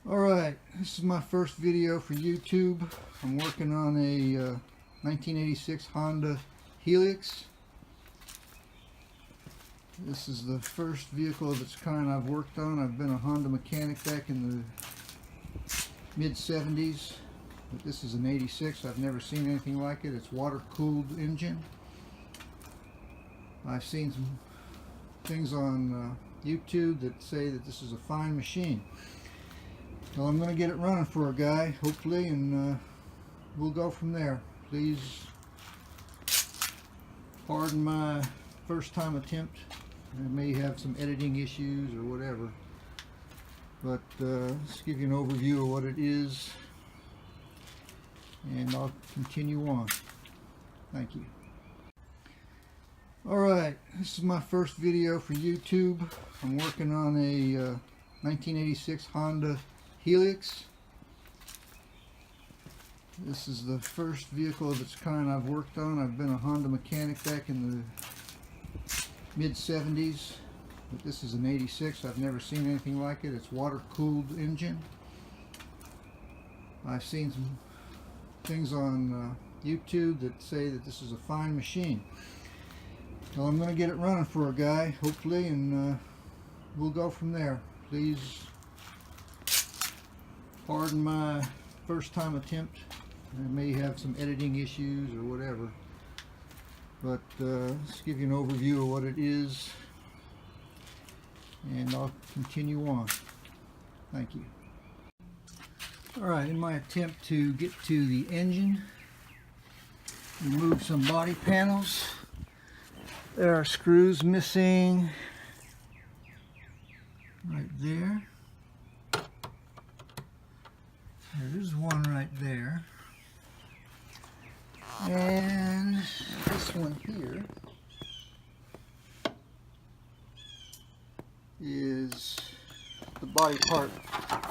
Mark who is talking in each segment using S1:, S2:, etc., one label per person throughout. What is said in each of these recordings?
S1: Alright, this is my first video for YouTube. I'm working on a 1986 Honda Helix. This is the first vehicle of its kind I've worked on. I've been a Honda mechanic back in the mid-70s, but this is an 86. I've never seen anything like it. It's water-cooled engine. I've seen some things on YouTube that say that this is a fine machine. Well, I'm going to get it running for a guy, hopefully, and we'll go from there. Please pardon my first time attempt. I may have some editing issues or whatever, but let's give you an overview of what it is, and I'll continue on. Thank you. Alright, this is my first video for YouTube. I'm working on a 1986 Honda Helix. This is the first vehicle of its kind I've worked on. I've been a Honda mechanic back in the mid-70s, but this is an 86. I've never seen anything like it. It's water-cooled engine. I've seen some things on YouTube that say that this is a fine machine. Well, I'm going to get it running for a guy, hopefully, and we'll go from there. Please pardon my first time attempt. I may have some editing issues or whatever, but let's give you an overview of what it is, and I'll continue on. Thank you. Alright, in my attempt to get to the engine, remove some body panels. There are screws missing right there. There's one right there. And this one here is the body part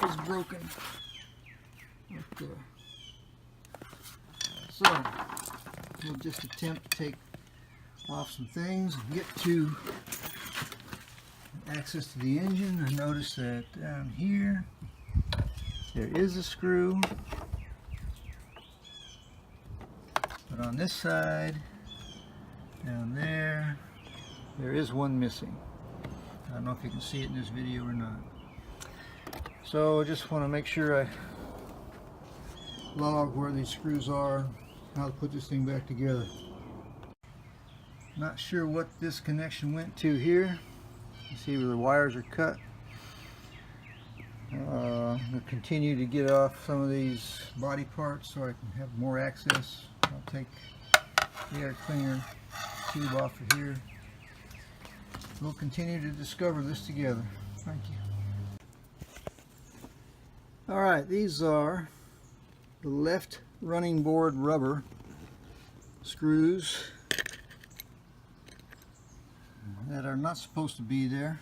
S1: is broken right there. So we'll just attempt to take off some things and get to access to the engine. I notice that down here there is a screw, but on this side, down there, there is one missing. I don't know if you can see it in this video or not. So I just want to make sure I log where these screws are, how to put this thing back together. Not sure what this connection went to here. You see where the wires are cut. I'll continue to get off some of these body parts so I can have more access. I'll take the air cleaner tube off of here. We'll continue to discover this together. Thank you. Alright, these are the left running board rubber screws that are not supposed to be there.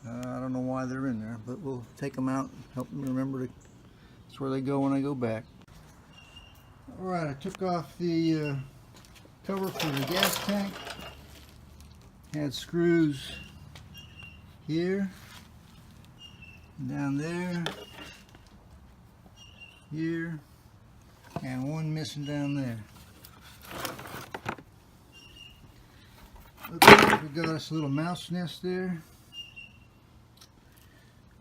S1: I don't know why they're in there, but we'll take them out and help me remember that's where they go when I go back. Alright, I took off the cover for the gas tank. Had screws here, down there, here, and one missing down there. Okay, we got us a little mouse nest there.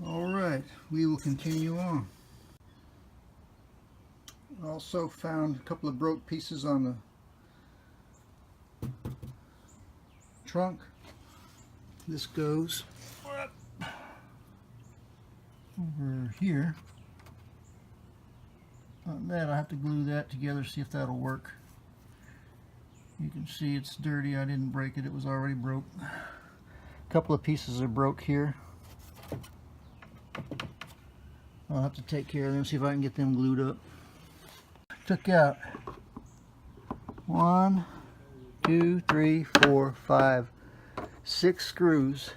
S1: Alright, we will continue on. Also found a couple of broke pieces on the trunk. This goes over here. On that, I have to glue that together, see if that'll work. You can see it's dirty. I didn't break it, it was already broke. A couple of pieces are broke here. I'll have to take care of them, see if I can get them glued up. Took out 1, 2, 3, 4, 5, 6 screws.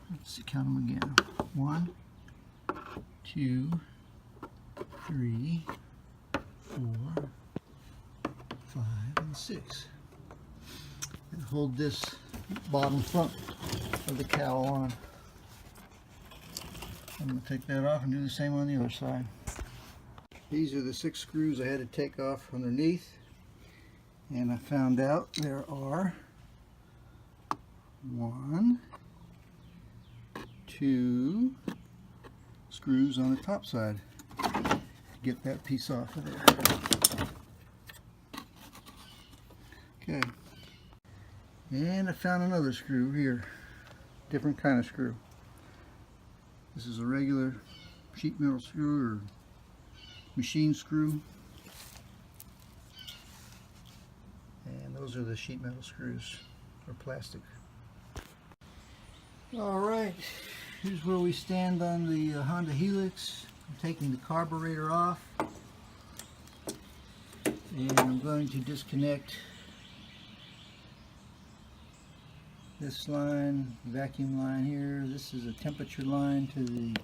S1: Let's see, count them again. 1, 2, 3, 4, 5, and 6. And hold this bottom front of the cowl on. I'm going to take that off and do the same on the other side. These are the 6 screws I had to take off underneath, and I found out there are 1, 2 screws on the top side to get that piece off of there. Okay, and I found another screw here, different kind of screw. This is a regular sheet metal screw or machine screw, and those are the sheet metal screws, or plastic. Alright, here's where we stand on the Honda Helix. I'm taking the carburetor off, and I'm going to disconnect this line, vacuum line here. This is a temperature line to the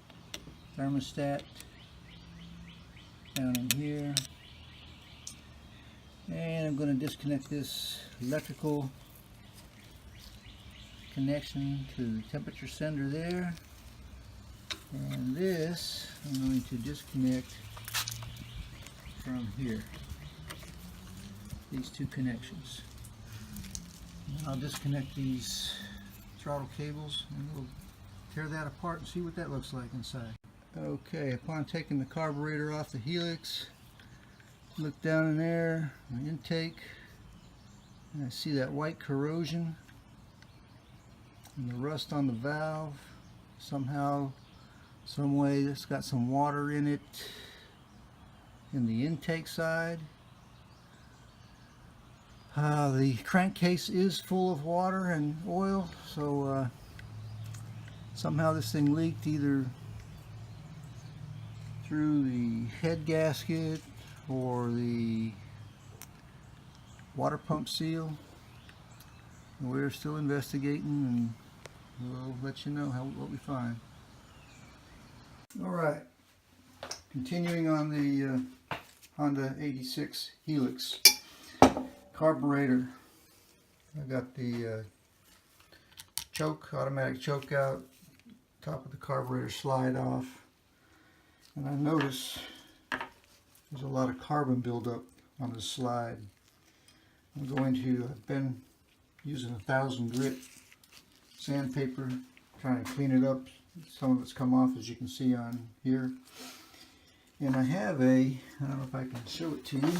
S1: thermostat down in here, and I'm going to disconnect this electrical connection to the temperature sender there, and this I'm going to disconnect from here, these 2 connections. And I'll disconnect these throttle cables and we'll tear that apart and see what that looks like inside. Okay, upon taking the carburetor off the Helix, look down in there, the intake, and I see that white corrosion and the rust on the valve. Somehow, some way, it's got some water in it in the intake side. The crankcase is full of water and oil, so somehow this thing leaked either through the head gasket or the water pump seal. And we're still investigating, and we'll let you know what we find. Alright, continuing on the Honda 86 Helix carburetor. I got the automatic choke out, top of the carburetor slide off, and I notice there's a lot of carbon buildup on the slide. I've been using 1000 grit sandpaper, trying to clean it up. Some of it's come off, as you can see on here. And I have I don't know if I can show it to you,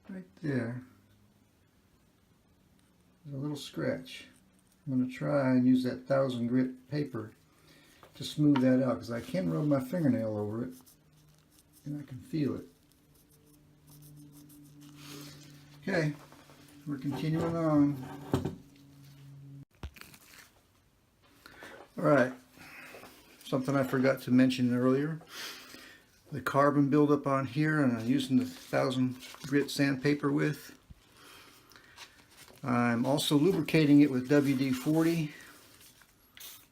S1: right there, there's a little scratch. I'm going to try and use that 1000 grit paper to smooth that out, because I can rub my fingernail over it and I can feel it. Okay, we're continuing on. Alright, something I forgot to mention earlier. The carbon buildup on here, and I'm using the 1000 grit sandpaper with. I'm also lubricating it with WD-40,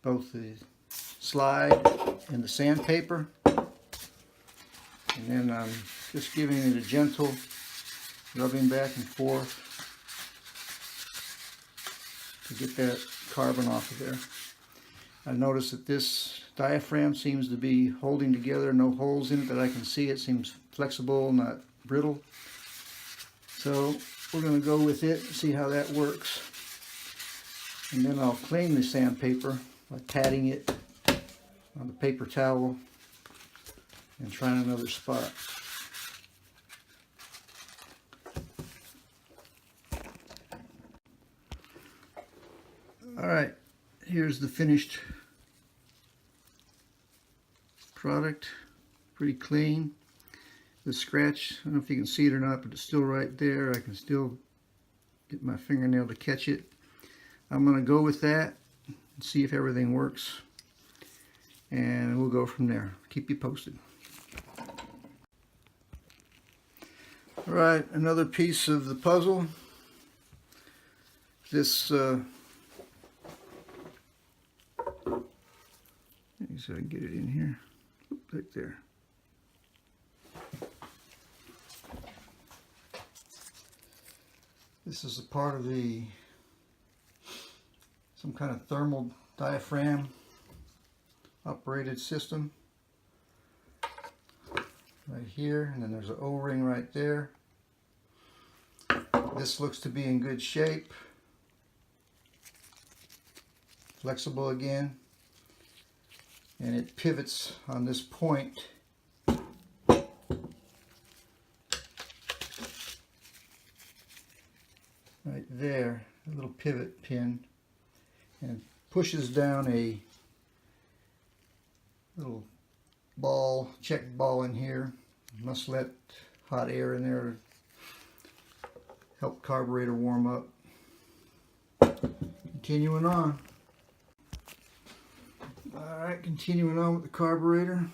S1: both the slide and the sandpaper. And then I'm just giving it a gentle rubbing back and forth to get that carbon off of there. I notice that this diaphragm seems to be holding together, no holes in it that I can see. It seems flexible, not brittle. So we're going to go with it and see how that works. And then I'll clean the sandpaper by patting it on the paper towel and trying another spot. Alright, here's the finished product. Pretty clean. The scratch, I don't know if you can see it or not, but it's still right there. I can still get my fingernail to catch it. I'm going to go with that and see if everything works, and we'll go from there. Keep you posted. Alright, another piece of the puzzle. This so I can get it in here, right there. This is a part of some kind of thermal diaphragm operated system right here, and then there's an O-ring right there. This looks to be in good shape. Flexible again, and it pivots on this point right there, a little pivot pin, and pushes down a little ball, check ball in here. Must let hot air in there, help carburetor warm up. Continuing on. Alright, continuing on with the carburetor.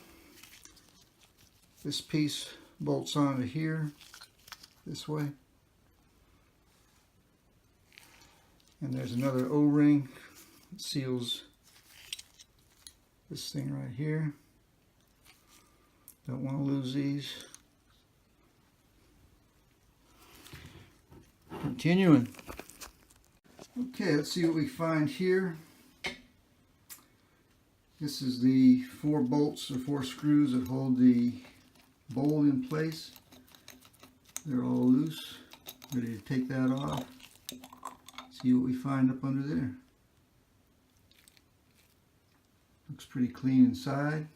S1: This piece bolts onto here, this way. And there's another O-ring that seals this thing right here. Don't want to lose these. Continuing. Okay, let's see what we find here. This is the 4 bolts or 4 screws that hold the bowl in place. They're all loose. Ready to take that off. See what we find up under there. Looks pretty clean inside.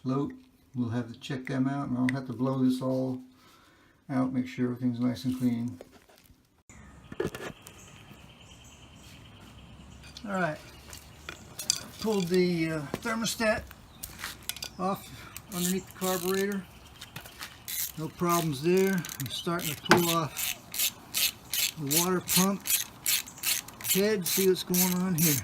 S1: Float. We'll have to check them out, and I'll have to blow this all out, make sure everything's nice and clean. Alright, pulled the thermostat off underneath the carburetor. No problems there. I'm starting to pull off the water pump head, see what's going on here.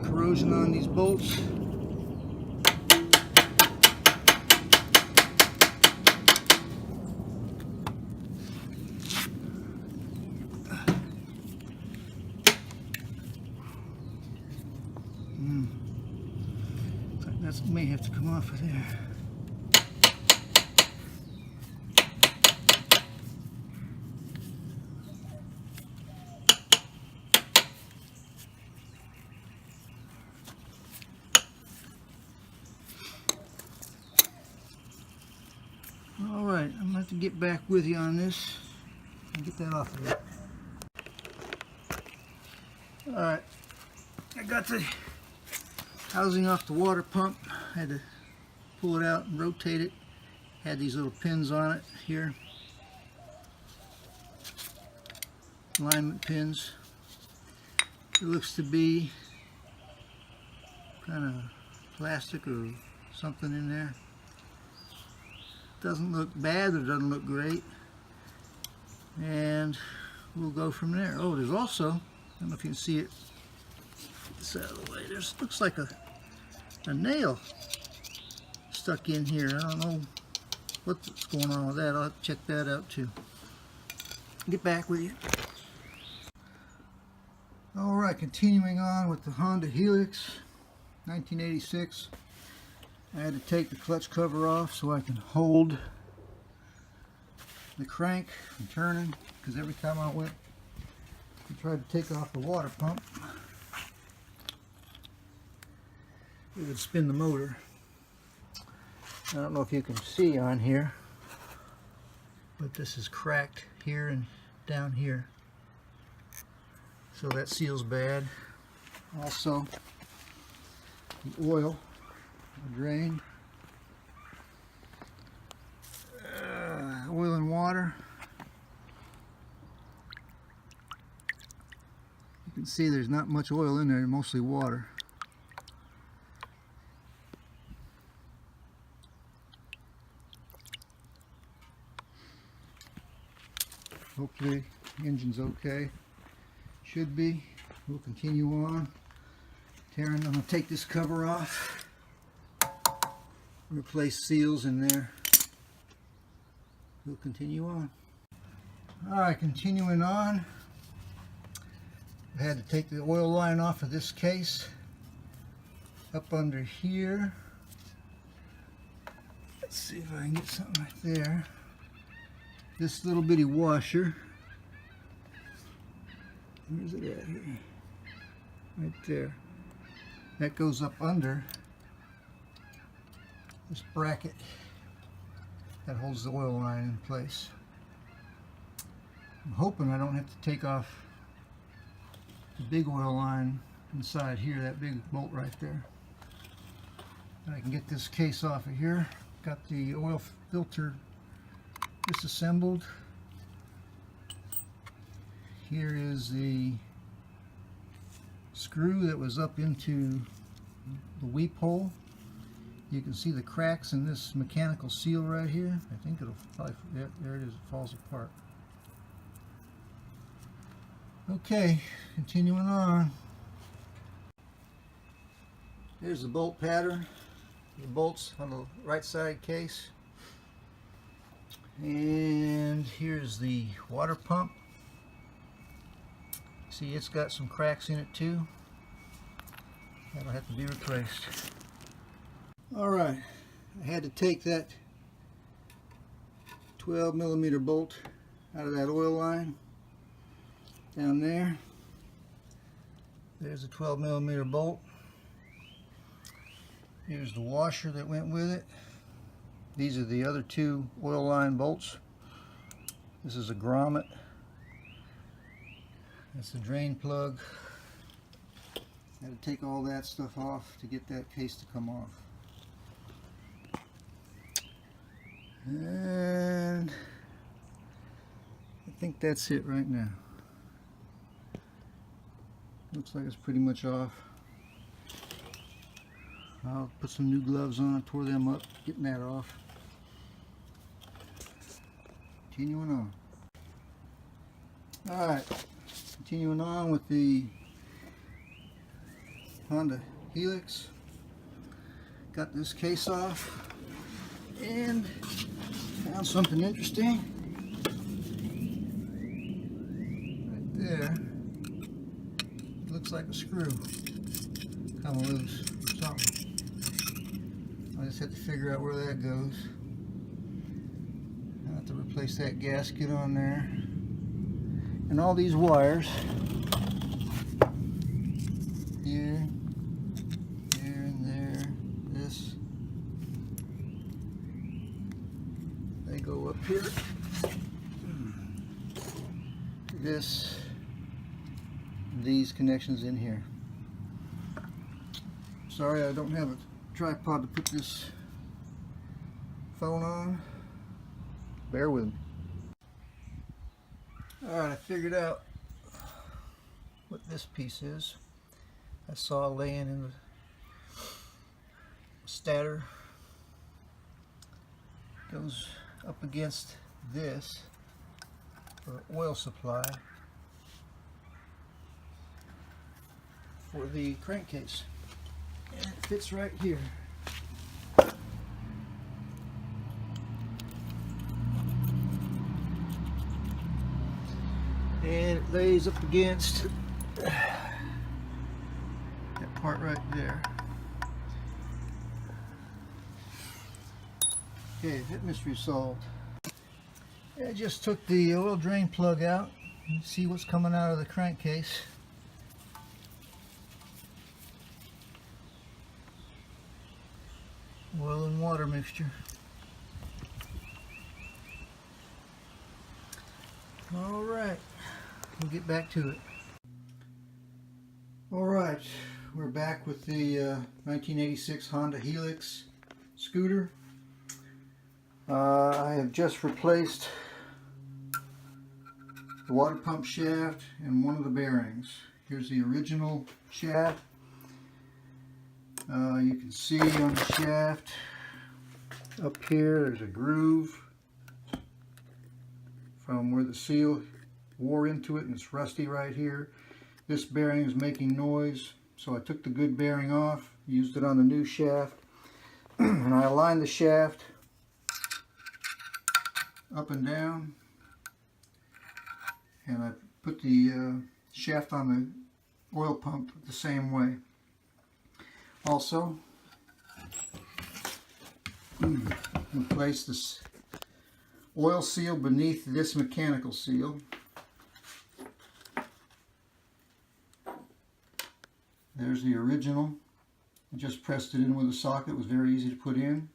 S1: Corrosion on these bolts. That may have to come off of there. Alright, I'm going to have to get back with you on this and get that off of there. Alright, I got the housing off the water pump. I had to pull it out and rotate it. Had these little pins on it here. Alignment pins. It looks to be kind of plastic or something in there. Doesn't look bad, or doesn't look great, and we'll go from there. Oh, there's also, I don't know if you can see it this out of the way, there's looks like a nail stuck in here. I don't know what's going on with that. I'll have to check that out too. Get back with you. Alright, continuing on with the Honda Helix 1986. I had to take the clutch cover off so I can hold the crank from turning, because every time I went and tried to take off the water pump, it would spin the motor. I don't know if you can see on here, but this is cracked here and down here, so that seals bad. Also, the oil drain, oil and water. can see there's not much oil in there, mostly water. Hopefully the engine's okay. Should be. We'll continue on. I'm going to take this cover off. Replace seals in there. We'll continue on. Alright, continuing on. I had to take the oil line off of this case. Up under here. Let's see if I can get something right there. This little bitty washer. Where's it at here? Right there. That goes up under this bracket that holds the oil line in place. I'm hoping I don't have to take off the big oil line inside here, that big bolt right there. And I can get this case off of here. Got the oil filter disassembled. Here is the screw that was up into the weep hole. You can see the cracks in this mechanical seal right here. I think it'll probably, there it is, it falls apart. Okay, continuing on. Here's the bolt pattern. The bolts on the right side case. And here's the water pump. See, it's got some cracks in it too. That'll have to be replaced. Alright, I had to take that 12mm bolt out of that oil line down there. There's a 12mm bolt. Here's the washer that went with it. These are the other two oil line bolts. This is a grommet. That's the drain plug. I had to take all that stuff off to get that case to come off. And I think that's it right now. Looks like it's pretty much off. I'll put some new gloves on, tore them up, getting that off. Continuing on. Alright, continuing on with the Honda Helix. Got this case off and found something interesting. Right there. Looks like a screw come loose or something. I just have to figure out where that goes. I have to replace that gasket on there. And all these wires here, there, and there, this, they go up here. This, these connections in here. Sorry, I don't have a tripod to put this phone on. Bear with me. Alright, I figured out what this piece is. I saw laying in the stator. Goes up against this for oil supply for the crankcase. And it fits right here. And it lays up against that part right there. Okay, that mystery solved. I just took the oil drain plug out. You can see what's coming out of the crankcase. Oil and water mixture. Alright, we'll get back to it. Alright, we're back with the 1986 Honda Helix scooter. I have just replaced the water pump shaft and one of the bearings. Here's the original shaft. You can see on the shaft up here there's a groove from where the seal wore into it, and it's rusty right here. This bearing is making noise, so I took the good bearing off, used it on the new shaft, and I aligned the shaft up and down, and I put the shaft on the oil pump the same way. Also, place this oil seal beneath this mechanical seal. There's the original. I just pressed it in with a socket. It was very easy to put in.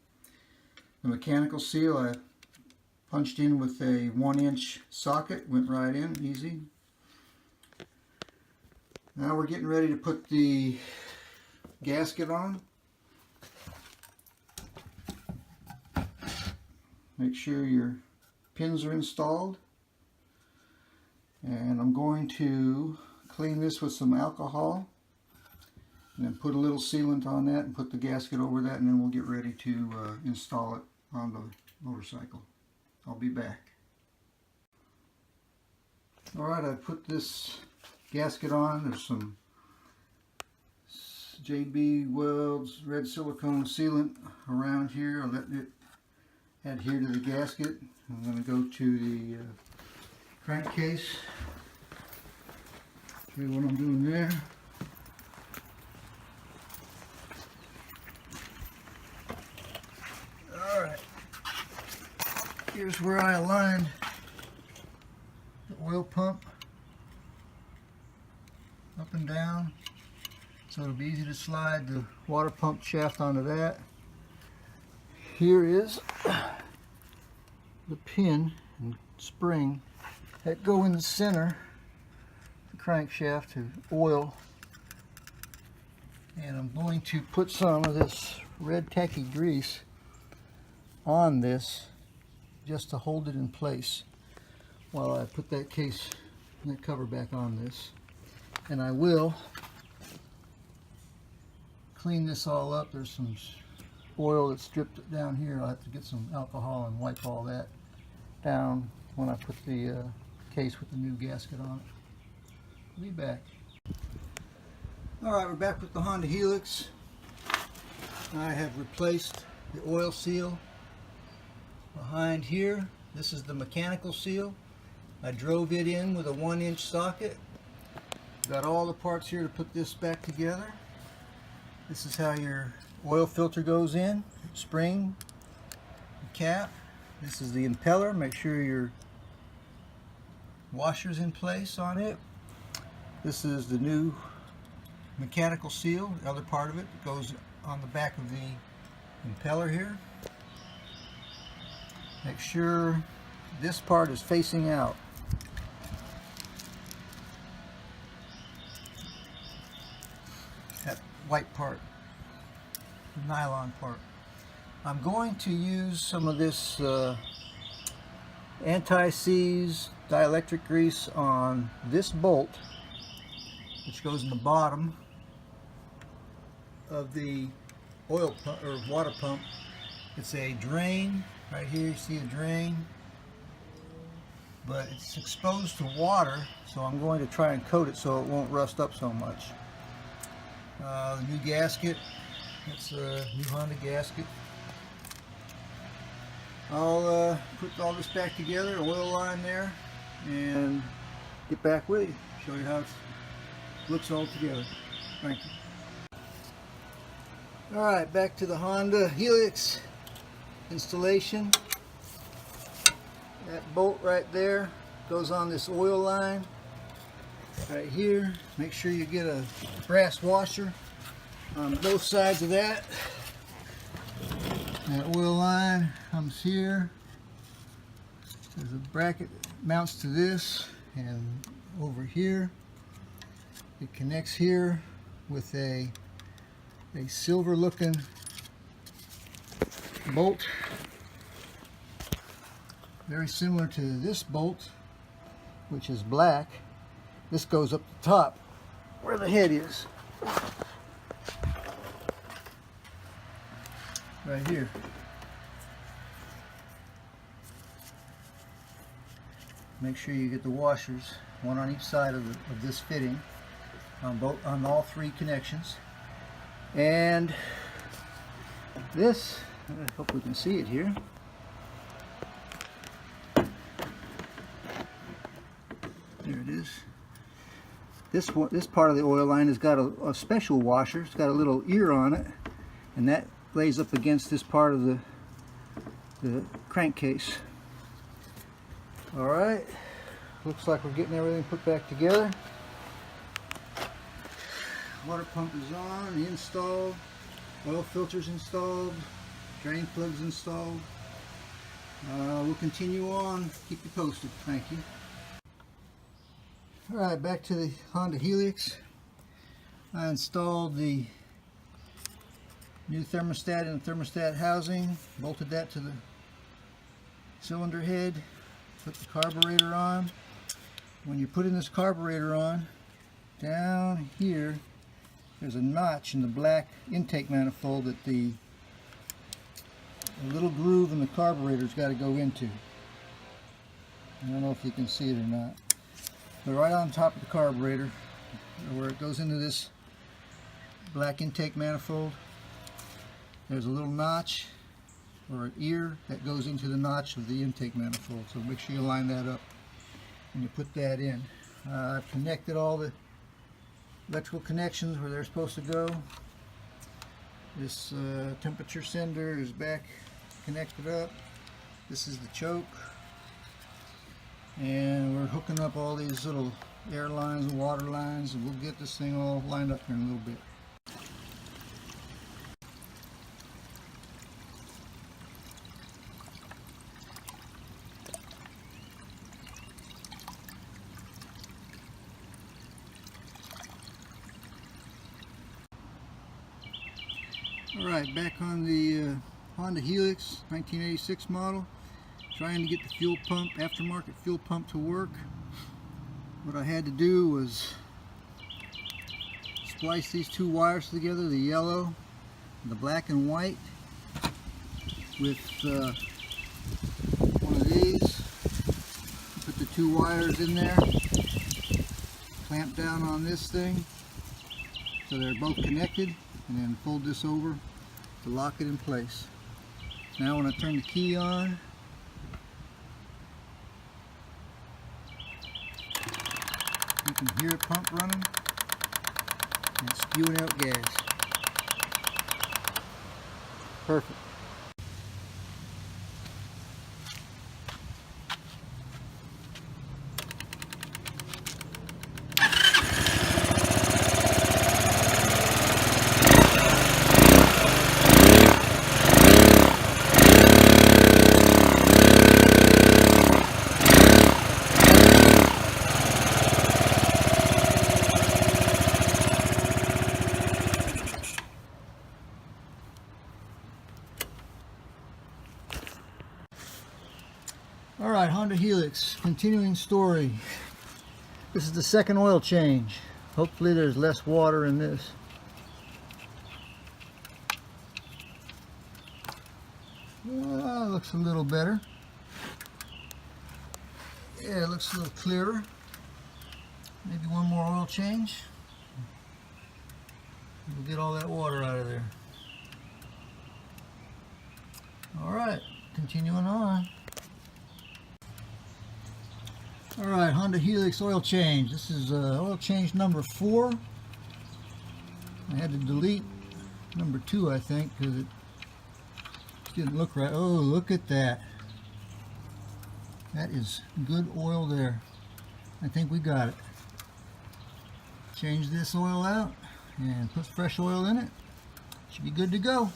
S1: The mechanical seal I punched in with a 1-inch socket. Went right in, easy. Now we're getting ready to put the gasket on. Make sure your pins are installed. And I'm going to clean this with some alcohol and then put a little sealant on that and put the gasket over that, and then we'll get ready to install it on the motorcycle. I'll be back. Alright, I put this gasket on. There's some JB Welds red silicone sealant around here. I'll let it adhere to the gasket. I'm going to go to the crankcase. Show you what I'm doing there. Alright, here's where I aligned the oil pump up and down, so it'll be easy to slide the water pump shaft onto that. Here is the pin and spring that go in the center of the crankshaft to oil, and I'm going to put some of this red tacky grease on this just to hold it in place while I put that case and that cover back on this. And I will clean this all up. There's some oil that's dripped down here. I'll have to get some alcohol and wipe all that down when I put the case with the new gasket on it. I'll be back. Alright, we're back with the Honda Helix. I have replaced the oil seal behind here. This is the mechanical seal. I drove it in with a 1-inch socket. Got all the parts here to put this back together. This is how your oil filter goes in, spring, cap. This is the impeller. Make sure your washer's in place on it. This is the new mechanical seal. The other part of it goes on the back of the impeller here. Make sure this part is facing out. That white part, the nylon part. I'm going to use some of this anti-seize dielectric grease on this bolt, which goes in the bottom of the oil pump or water pump. It's a drain. Right here you see a drain, but it's exposed to water, so I'm going to try and coat it so it won't rust up so much. The new gasket, it's a new Honda gasket. I'll put all this back together, oil line there, and get back with you, show you how it looks all together. Thank you. Alright, back to the Honda Helix installation. That bolt right there goes on this oil line right here. Make sure you get a brass washer on both sides of that. That oil line comes here. There's a bracket that mounts to this, and over here it connects here with a silver looking bolt, very similar to this bolt, which is black. This goes up the top where the head is. Right here. Make sure you get the washers, one on each side of this fitting, on all three connections. And this, I hope we can see it here. There it is. This part of the oil line has got a special washer. It's got a little ear on it, and that lays up against this part of the crankcase. All right, looks like we're getting everything put back together. Water pump is on, installed. Oil filters installed. Drain plugs installed. We'll continue on. Keep you posted. Thank you. All right, back to the Honda Helix. I installed the new thermostat in the thermostat housing. Bolted that to the cylinder head. Put the carburetor on. When you're putting this carburetor on, down here there's a notch in the black intake manifold that the little groove in the carburetor's got to go into. I don't know if you can see it or not, but right on top of the carburetor, where it goes into this black intake manifold, there's a little notch or an ear that goes into the notch of the intake manifold. So make sure you line that up when you put that in. I've connected all the electrical connections where they're supposed to go. This temperature sender is back connected up. This is the choke, and we're hooking up all these little air lines and water lines, and we'll get this thing all lined up here in a little bit. Alright, back on the Honda Helix 1986 model, trying to get the fuel pump, aftermarket fuel pump, to work. What I had to do was splice these two wires together, the yellow and the black and white, with one of these. Put the two wires in there, clamp down on this thing so they're both connected, and then fold this over to lock it in place. Now when I turn the key on, you can hear the pump running and spewing out gas. Perfect. Alright, Honda Helix, continuing story. This is the second oil change. Hopefully there's less water in this. Well, looks a little better. Yeah, it looks a little clearer. Maybe one more oil change. We'll get all that water out of there. Alright, continuing on. Alright, Honda Helix oil change. This is oil change number 4. I had to delete number 2, I think, because it didn't look right. Oh, look at that. That is good oil there. I think we got it. Change this oil out and put fresh oil in it. Should be good to go.